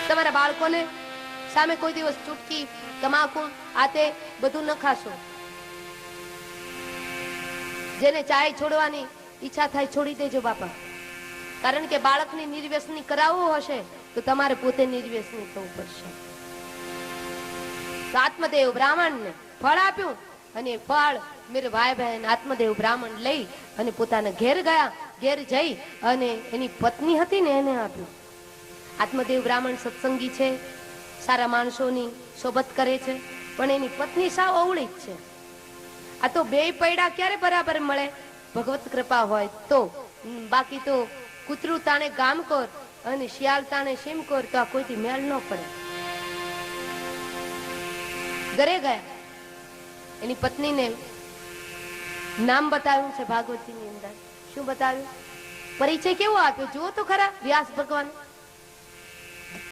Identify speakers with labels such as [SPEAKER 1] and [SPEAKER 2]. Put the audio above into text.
[SPEAKER 1] તમારા બાળકોને સામે કોઈ દિવસ ચૂટકી તમાકુ આતે બધું ન ખાશો. જેને ચાય છોડવાની ઈચ્છા થાય છોડી દેજો બાપા. કારણ કે બાળકની નિર્વ્યસની કરાવવું હશે તો તમારે પોતે નિર્વ્યસની થવું પડશે. તો આત્મદેવ બ્રાહ્મણને ફળ આપ્યું અને ફળ મેરે ભાઈ બહેન આત્મદેવ બ્રાહ્મણ લઈ અને પોતાના ઘેર ગયા. ઘેર જઈ અને એની પત્ની હતી ને એને આપ્યું. આત્મદેવ બ્રાહ્મણ સત્સંગી છે, સારા માણસોની સોબત કરે છે, પણ એની પત્ની સાવ અવળી જ છે. આ તો બે પૈડા ક્યારે બરાબર મળે? ભગવત કૃપા હોય તો. બાકી તો કૂતરું તાણે ગામ કોર અને શિયાળ તાણે સીમ કોર તો આ કોઈથી મેળ ન પડે. ઘરે ગયા, એની પત્નીને નામ બતાવ્યું છે ભાગવતજીની અંદર. શું બતાવ્યું? પરિચય કેવો આપ્યો જુઓ તો ખરા વ્યાસ ભગવાન.